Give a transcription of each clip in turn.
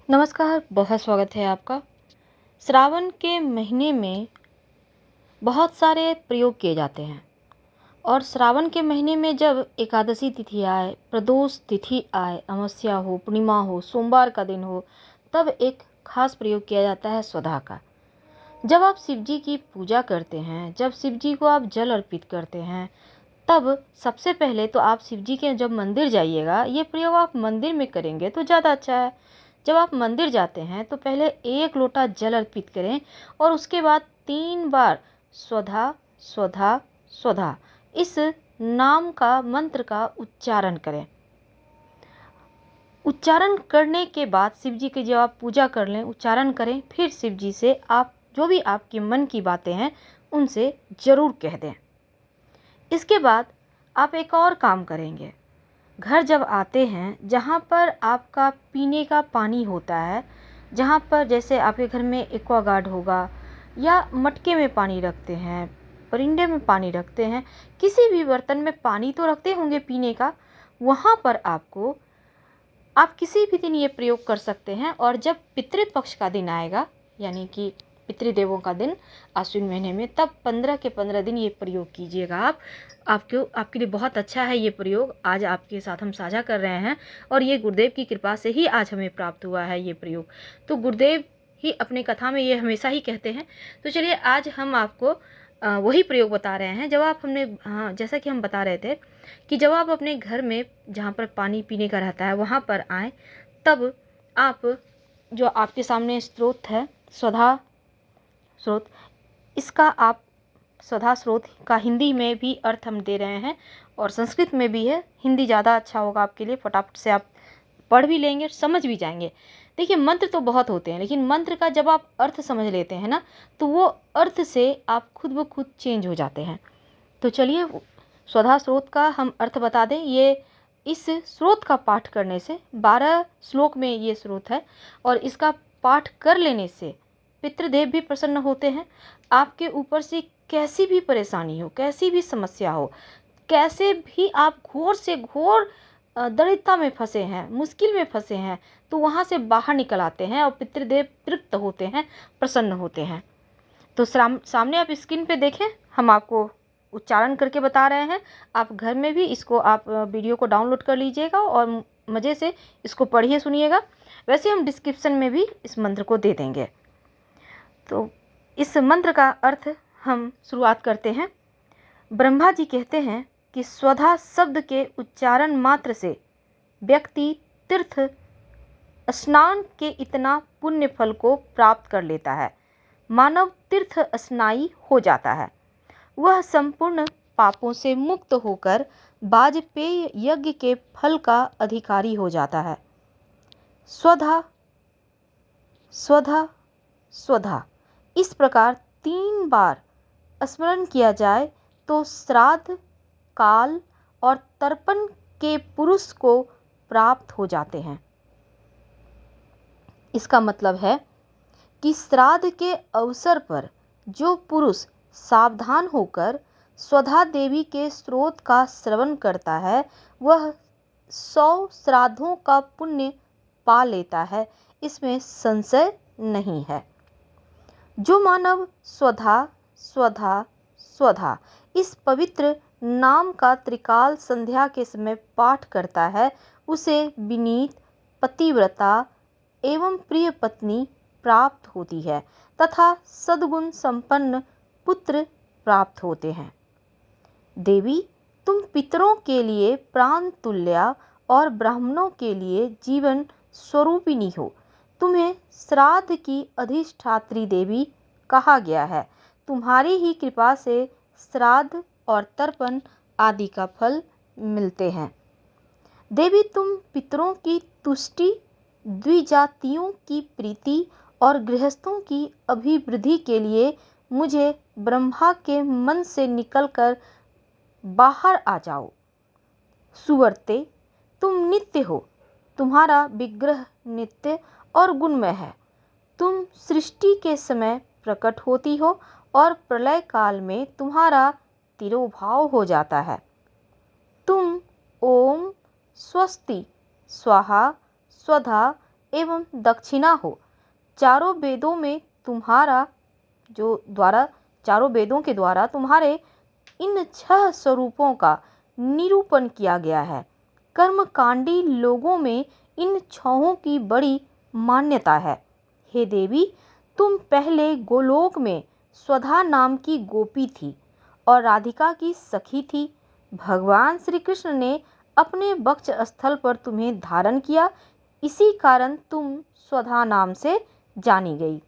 नमस्कार, बहुत स्वागत है आपका। श्रावण के महीने में बहुत सारे प्रयोग किए जाते हैं और श्रावण के महीने में जब एकादशी तिथि आए, प्रदोष तिथि आए, अमावस्या हो, पूर्णिमा हो, सोमवार का दिन हो, तब एक खास प्रयोग किया जाता है स्वधा का। जब आप शिव जी की पूजा करते हैं, जब शिव जी को आप जल अर्पित करते हैं, तब सबसे पहले तो आप शिव जी के जब मंदिर जाइएगा, ये प्रयोग आप मंदिर में करेंगे तो ज़्यादा अच्छा है। जब आप मंदिर जाते हैं तो पहले 1 लोटा जल अर्पित करें और उसके बाद 3 बार स्वधा स्वधा स्वधा इस नाम का मंत्र का उच्चारण करें। उच्चारण करने के बाद शिव जी की जब आप पूजा कर लें, उच्चारण करें, फिर शिव जी से आप जो भी आपके मन की बातें हैं उनसे ज़रूर कह दें। इसके बाद आप एक और काम करेंगे। घर जब आते हैं, जहाँ पर आपका पीने का पानी होता है, जहाँ पर जैसे आपके घर में एक्वागार्ड होगा या मटके में पानी रखते हैं, परिंदे में पानी रखते हैं, किसी भी बर्तन में पानी तो रखते होंगे पीने का, वहाँ पर आप किसी भी दिन ये प्रयोग कर सकते हैं। और जब पितृपक्ष का दिन आएगा, यानी कि पितृदेवों का दिन आश्विन महीने में, तब 15 के 15 दिन ये प्रयोग कीजिएगा आप। आपके लिए बहुत अच्छा है ये प्रयोग। आज आपके साथ हम साझा कर रहे हैं और ये गुरुदेव की कृपा से ही आज हमें प्राप्त हुआ है ये प्रयोग। तो गुरुदेव ही अपने कथा में ये हमेशा ही कहते हैं। तो चलिए आज हम आपको वही प्रयोग बता रहे हैं। जैसा कि हम बता रहे थे कि जब आप अपने घर में जहाँ पर पानी पीने का रहता है वहाँ पर आएँ, तब आप जो आपके सामने स्रोत है, स्वधा स्रोत, इसका आप स्वधा स्रोत का हिंदी में भी अर्थ हम दे रहे हैं और संस्कृत में भी है। हिंदी ज़्यादा अच्छा होगा आपके लिए, फटाफट से आप पढ़ भी लेंगे, समझ भी जाएंगे। देखिए, मंत्र तो बहुत होते हैं, लेकिन मंत्र का जब आप अर्थ समझ लेते हैं ना, तो वो अर्थ से आप खुद ब खुद चेंज हो जाते हैं। तो चलिए स्वधा स्रोत का हम अर्थ बता दें। ये इस स्रोत का पाठ करने से 12 श्लोक में ये स्रोत है और इसका पाठ कर लेने से पितृदेव भी प्रसन्न होते हैं। आपके ऊपर से कैसी भी परेशानी हो, कैसी भी समस्या हो, कैसे भी आप घोर से घोर दरिद्रता में फंसे हैं, मुश्किल में फंसे हैं, तो वहाँ से बाहर निकल आते हैं और पितृदेव तृप्त होते हैं, प्रसन्न होते हैं। तो सामने आप स्क्रीन पे देखें, हम आपको उच्चारण करके बता रहे हैं। आप घर में भी इसको आप वीडियो को डाउनलोड कर लीजिएगा और मज़े से इसको पढ़िए, सुनिएगा। वैसे हम डिस्क्रिप्शन में भी इस मंत्र को दे देंगे। तो इस मंत्र का अर्थ हम शुरुआत करते हैं। ब्रह्मा जी कहते हैं कि स्वधा शब्द के उच्चारण मात्र से व्यक्ति तीर्थ स्नान के इतना पुण्य फल को प्राप्त कर लेता है। मानव तीर्थ स्नायी हो जाता है। वह संपूर्ण पापों से मुक्त होकर वाजपेय यज्ञ के फल का अधिकारी हो जाता है। स्वधा स्वधा स्वधा इस प्रकार 3 बार स्मरण किया जाए तो श्राद्ध, काल और तर्पण के पुरुष को प्राप्त हो जाते हैं। इसका मतलब है कि श्राद्ध के अवसर पर जो पुरुष सावधान होकर स्वधा देवी के स्रोत का श्रवण करता है, वह 100 श्राद्धों का पुण्य पा लेता है, इसमें संशय नहीं है। जो मानव स्वधा स्वधा स्वधा इस पवित्र नाम का त्रिकाल संध्या के समय पाठ करता है, उसे विनीत, पतिव्रता एवं प्रिय पत्नी प्राप्त होती है तथा सद्गुण संपन्न पुत्र प्राप्त होते हैं। देवी, तुम पितरों के लिए प्राण तुल्या और ब्राह्मणों के लिए जीवन स्वरूपिणी हो। तुम्हें श्राद्ध की अधिष्ठात्री देवी कहा गया है। तुम्हारी ही कृपा से श्राद्ध और तर्पण आदि का फल मिलते हैं। देवी, तुम पितरों की तुष्टि, द्विजातियों की प्रीति और गृहस्थों की अभिवृद्धि के लिए मुझे ब्रह्मा के मन से निकलकर बाहर आ जाओ। सुवर्ते, तुम नित्य हो। तुम्हारा विग्रह नित्य और गुणमय है। तुम सृष्टि के समय प्रकट होती हो और प्रलय काल में तुम्हारा तिरोभाव हो जाता है। तुम ओम स्वस्ति स्वाहा स्वधा एवं दक्षिणा हो। चारों वेदों में तुम्हारा चारों वेदों के द्वारा तुम्हारे इन 6 स्वरूपों का निरूपण किया गया है। कर्मकांडी लोगों में इन 6 की बड़ी मान्यता है। हे देवी, तुम पहले गोलोक में स्वधा नाम की गोपी थी और राधिका की सखी थी। भगवान श्री कृष्ण ने अपने वक्ष स्थल पर तुम्हें धारण किया, इसी कारण तुम स्वधा नाम से जानी गई।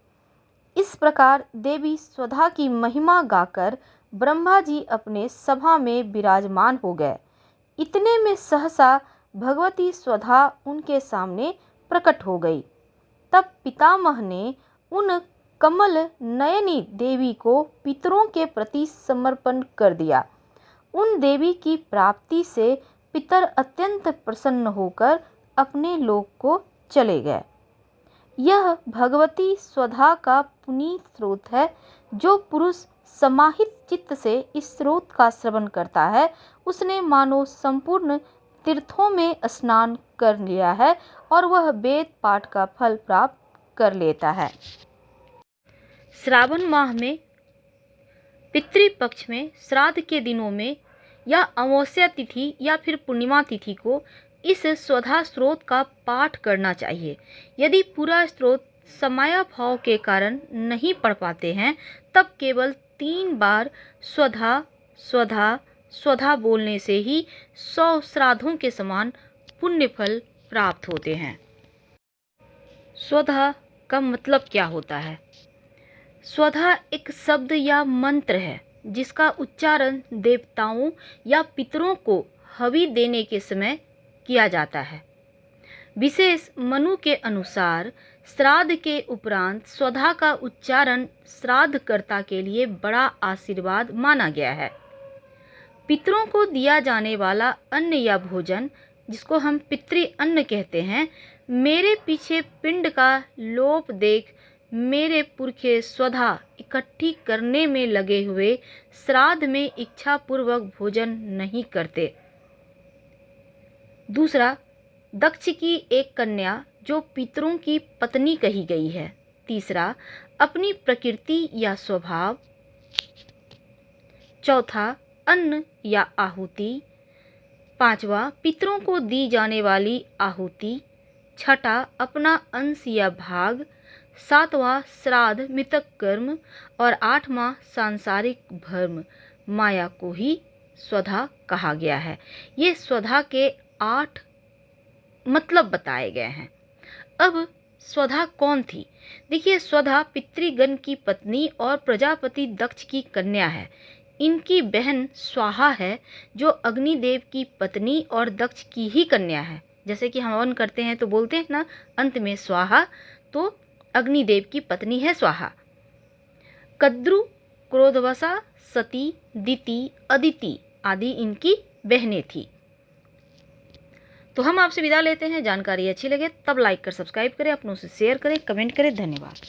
इस प्रकार देवी स्वधा की महिमा गाकर ब्रह्मा जी अपने सभा में विराजमान हो गए। इतने में सहसा भगवती स्वधा उनके सामने प्रकट हो गई। तब पितामह ने उन कमल नयनी देवी को पितरों के प्रति समर्पण कर दिया। उन देवी की प्राप्ति से पितर अत्यंत प्रसन्न होकर अपने लोक को चले गए। यह भगवती स्वधा का पुनीत स्रोत है। जो पुरुष समाहित चित्त से इस स्रोत का श्रवण करता है, उसने मानो संपूर्ण तीर्थों में स्नान कर लिया है और वह वेद पाठ का फल प्राप्त कर लेता है। श्रावण माह में पितृपक्ष में श्राद्ध के दिनों में या अमावस्या तिथि या फिर पूर्णिमा तिथि को इस स्वधा स्रोत का पाठ करना चाहिए। यदि पूरा स्रोत समाया भाव के कारण नहीं पढ़ पाते हैं, तब केवल 3 बार स्वधा स्वधा स्वधा बोलने से ही 100 श्राद्धों के समान पुण्य फल प्राप्त होते हैं। स्वधा का मतलब क्या होता है? स्वधा एक शब्द या मंत्र है जिसका उच्चारण देवताओं या पितरों को हवि देने के समय किया जाता है। विशेष मनु के अनुसार श्राद्ध के उपरांत स्वधा का उच्चारण श्राद्धकर्ता के लिए बड़ा आशीर्वाद माना गया है। पितरों को दिया जाने वाला अन्न या भोजन, जिसको हम पितृ अन्न कहते हैं, मेरे पीछे पिंड का लोप देख मेरे पुरखे स्वधा इकट्ठी करने में लगे हुए श्राद्ध में इच्छा पूर्वक भोजन नहीं करते। दूसरा, दक्ष की एक कन्या जो पितरों की पत्नी कही गई है। तीसरा, अपनी प्रकृति या स्वभाव। चौथा, अन्न या आहुति। पांचवा, पितरों को दी जाने वाली आहुति। छठा, अपना अंश या भाग। सातवां, श्राद्ध मृतक कर्म। और आठवां, सांसारिक भर्म माया को ही स्वधा कहा गया है। ये स्वधा के 8 मतलब बताए गए हैं। अब स्वधा कौन थी? देखिए, स्वधा पितृगण की पत्नी और प्रजापति दक्ष की कन्या है। इनकी बहन स्वाहा है जो अग्निदेव की पत्नी और दक्ष की ही कन्या है। जैसे कि हम हवन करते हैं तो बोलते हैं ना, अंत में स्वाहा, तो अग्निदेव की पत्नी है स्वाहा। कद्रु, क्रोधवसा, सती, दिति, अदिति आदि इनकी बहनें थी। तो हम आपसे विदा लेते हैं। जानकारी अच्छी लगे तब लाइक कर सब्सक्राइब करें, अपनों से शेयर करें, कमेंट करें। धन्यवाद।